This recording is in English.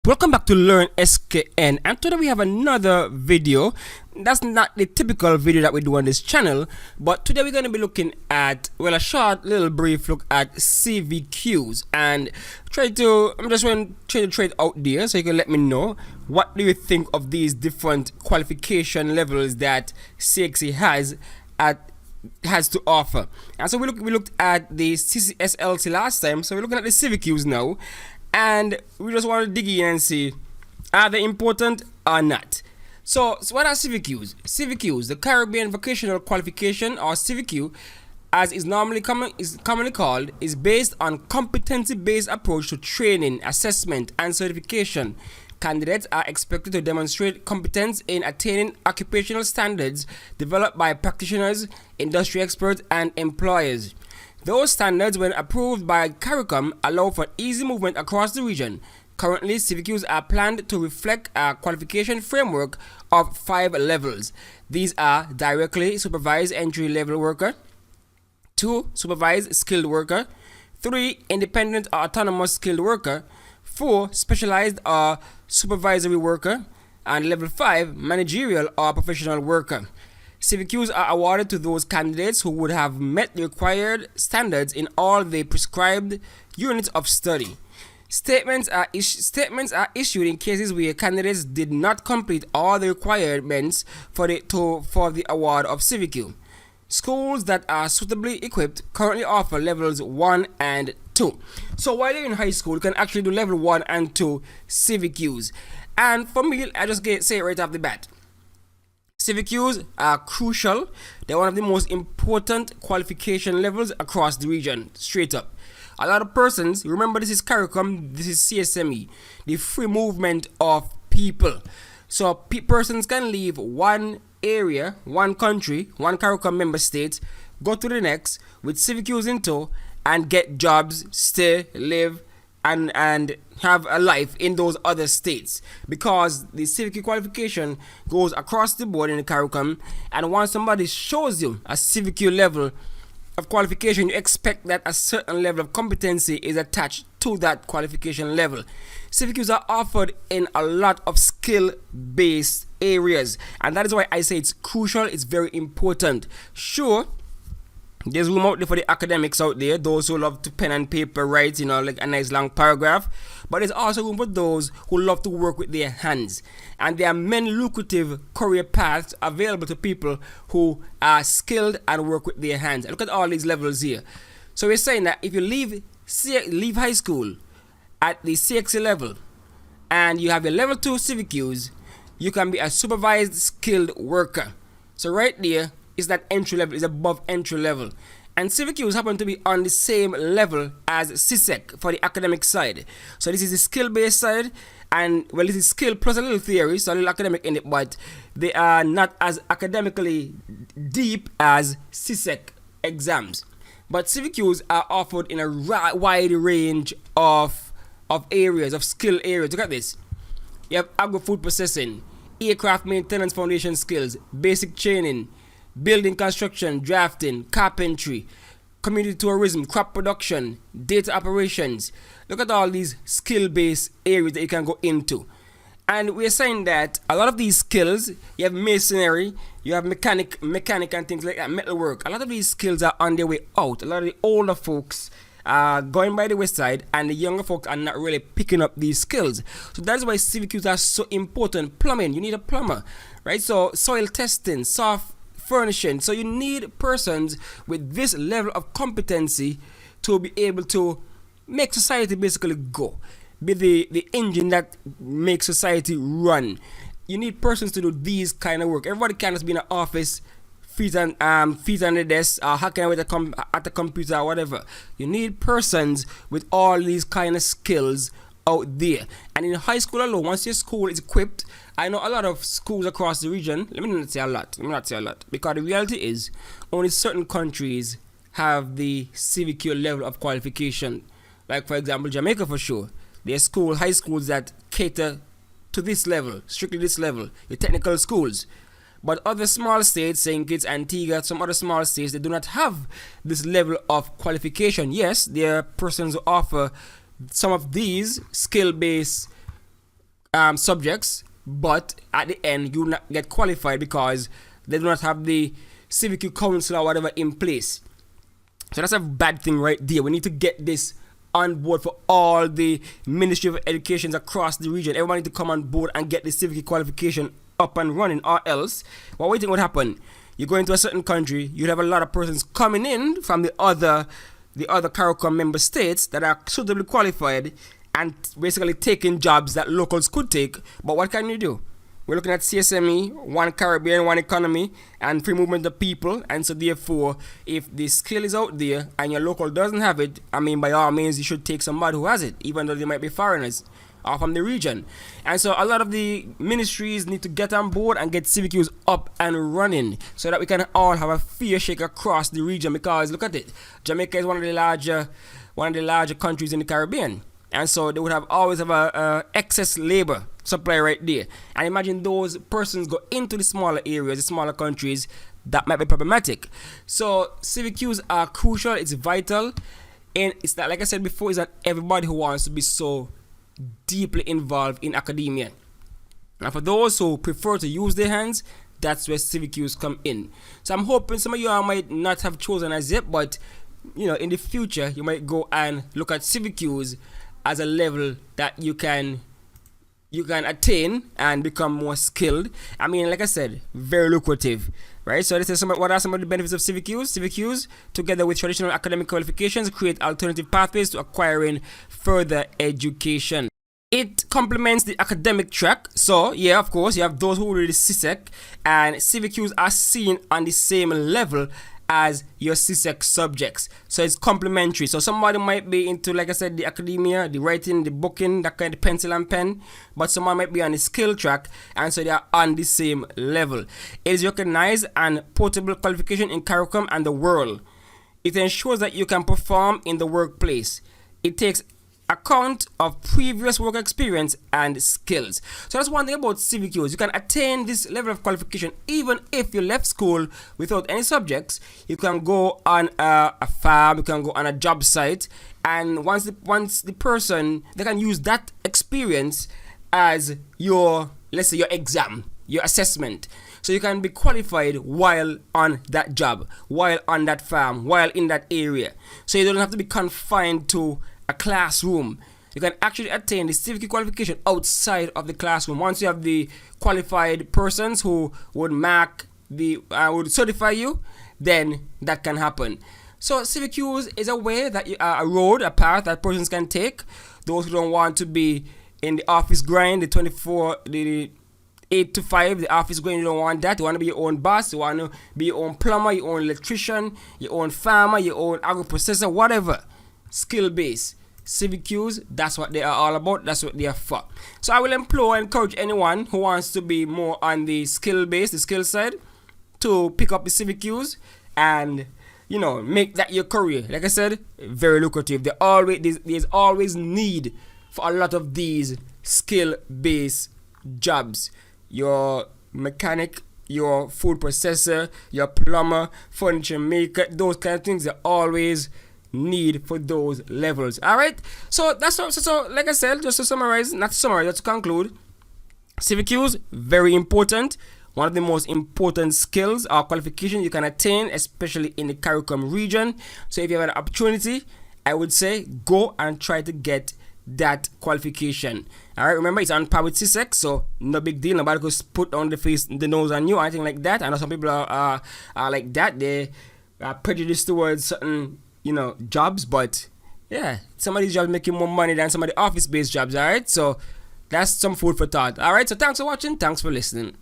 Welcome back to Learn SKN, and today we have another video. That's not the typical video that we do on this channel, but today we're going to be looking at, well, a short little brief look at CVQs, and I'm just going to try to trade out there so you can let me know what do you think of these different qualification levels that CXC has to offer. And so we looked at the CCSLC last time, so we're looking at the CVQs now. And we just want to dig in and see, are they important or not? So what are CVQs? CVQs, the Caribbean Vocational Qualification, or CVQ, as is commonly called, is based on competency-based approach to training, assessment, and certification. Candidates are expected to demonstrate competence in attaining occupational standards developed by practitioners, industry experts, and employers. Those standards, when approved by CARICOM, allow for easy movement across the region. Currently, CVQs are planned to reflect a qualification framework of 5 levels. These are directly supervised entry-level worker, 2. Supervised skilled worker, 3. Independent or autonomous skilled worker, 4. Specialized or supervisory worker, and level 5. Managerial or professional worker. CVQs are awarded to those candidates who would have met the required standards in all the prescribed units of study. Statements are issued in cases where candidates did not complete all the requirements for the award of CVQ. Schools that are suitably equipped currently offer levels 1 and 2. So while you're in high school, you can actually do level 1 and 2 CVQs. And for me, I just say it right off the bat. CVQs are crucial. They're one of the most important qualification levels across the region, straight up. A lot of persons, remember, this is CARICOM, this is CSME, the free movement of people. So persons can leave one area, one country, one CARICOM member state, go to the next with CVQs in tow and get jobs, stay, live, and have a life in those other states, because the CVQ qualification goes across the board in the CARICOM, and once somebody shows you a CVQ level of qualification, you expect that a certain level of competency is attached to that qualification level. CVQs are offered in a lot of skill-based areas, and that is why I say it's crucial, it's very important. Sure, there's room out there for the academics out there, those who love to pen and paper write, like a nice long paragraph. But there's also room for those who love to work with their hands. And there are many lucrative career paths available to people who are skilled and work with their hands. And look at all these levels here. So we're saying that if you leave high school at the CXC level and you have your level 2 CVQs, you can be a supervised skilled worker. So right there is that entry level, is above entry level. And CVQs happen to be on the same level as CSEC for the academic side. So this is the skill-based side, and well, this is skill plus a little theory, so a little academic in it, but they are not as academically deep as CSEC exams. But CVQs are offered in a wide range of areas, of skill areas. Look at this. You have agri-food processing, aircraft maintenance foundation skills, basic training, building construction, drafting, carpentry, community tourism, crop production, data operations. Look at all these skill-based areas that you can go into. And we're saying that a lot of these skills, you have masonry, you have mechanic and things like that, metalwork. A lot of these skills are on their way out. A lot of the older folks are going by the west side, and the younger folks are not really picking up these skills. So that's why CVQs are so important. Plumbing, you need a plumber, right? So soil testing, soft furnishing. So you need persons with this level of competency to be able to make society basically go, be the engine that makes society run. You need persons to do these kind of work. Everybody can't just be in an office, feet on the desk, hacking away at the computer or whatever. You need persons with all these kind of skills out there. And in high school alone, once your school is equipped, I know a lot of schools across the region, let me not say a lot, because the reality is only certain countries have the CVQ level of qualification. Like, for example, Jamaica, for sure. There's high schools that cater to this level, strictly this level, the technical schools. But other small states, St. Kitts, Antigua, some other small states, they do not have this level of qualification. Yes, there are persons who offer some of these skill-based subjects, but at the end you not get qualified because they do not have the CVQ council or whatever in place. So that's a bad thing right there. We need to get this on board for all the Ministry of Educations across the region. Everybody need to come on board and get the CVQ qualification up and running, or else what do you think would happen? You go into a certain country, you'd have a lot of persons coming in from the other CARICOM member states that are suitably qualified and basically taking jobs that locals could take. But what can you do? We're looking at CSME, one Caribbean, one economy, and free movement of people. And so therefore, if the skill is out there and your local doesn't have it, I mean, by all means, you should take somebody who has it, even though they might be foreigners or from the region. And so a lot of the ministries need to get on board and get CVQs up and running so that we can all have a fair shake across the region. Because look at it, Jamaica is one of the larger countries in the Caribbean. And so they would always have a excess labor supply right there. And imagine those persons go into the smaller areas, the smaller countries, that might be problematic. So CVQs are crucial, it's vital. And it's that, like I said before, it's not everybody who wants to be so deeply involved in academia. And for those who prefer to use their hands, that's where CVQs come in. So I'm hoping some of you might not have chosen as yet, but in the future you might go and look at CVQs as a level that you can attain and become more skilled. I mean, like I said, very lucrative, right? So this is what are some of the benefits of CVQs? CVQs, together with traditional academic qualifications, create alternative pathways to acquiring further education. It complements the academic track. So yeah, of course, you have those who read the CSEC, and CVQs are seen on the same level as your CSEC subjects. So it's complementary. So somebody might be into, like I said, the academia, the writing, the booking, that kind of pencil and pen, but someone might be on the skill track, and so they are on the same level. It is recognized and portable qualification in CARICOM and the world. It ensures that you can perform in the workplace. It takes account of previous work experience and skills. So that's one thing about CVQs. You can attain this level of qualification even if you left school without any subjects. You can go on a farm, you can go on a job site, and once the person, they can use that experience as your, let's say, your exam, your assessment. So you can be qualified while on that job, while on that farm, while in that area. So you don't have to be confined to a classroom. You can actually attain the CVQ qualification outside of the classroom. Once you have the qualified persons who would would certify you, then that can happen. So CVQs is a way that a path that persons can take. Those who don't want to be in the office grind, the 8 to 5, the office grind, you don't want that. You want to be your own boss, you want to be your own plumber, your own electrician, your own farmer, your own agro-processor, whatever. Skill base. CVQs, that's what they are all about, that's what they are for. So I will encourage anyone who wants to be more on the skill base, the skill side, to pick up the CVQs and make that your career. Like I said, very lucrative. There's always need for a lot of these skill based jobs. Your mechanic, your food processor, your plumber, furniture maker, those kind of things are always need for those levels. All right, so that's so like I said, just to summarize, just to conclude, CVQs very important, one of the most important skills or qualifications you can attain, especially in the CARICOM region. So if you have an opportunity, I would say go and try to get that qualification. All right, remember it's on par with CSEC, so no big deal. Nobody goes put on the nose on you or anything like that. I know some people are like that. They are prejudiced towards certain jobs, but yeah, some of these jobs making more money than some of the office-based jobs. All right, so that's some food for thought. All right, so thanks for watching, thanks for listening.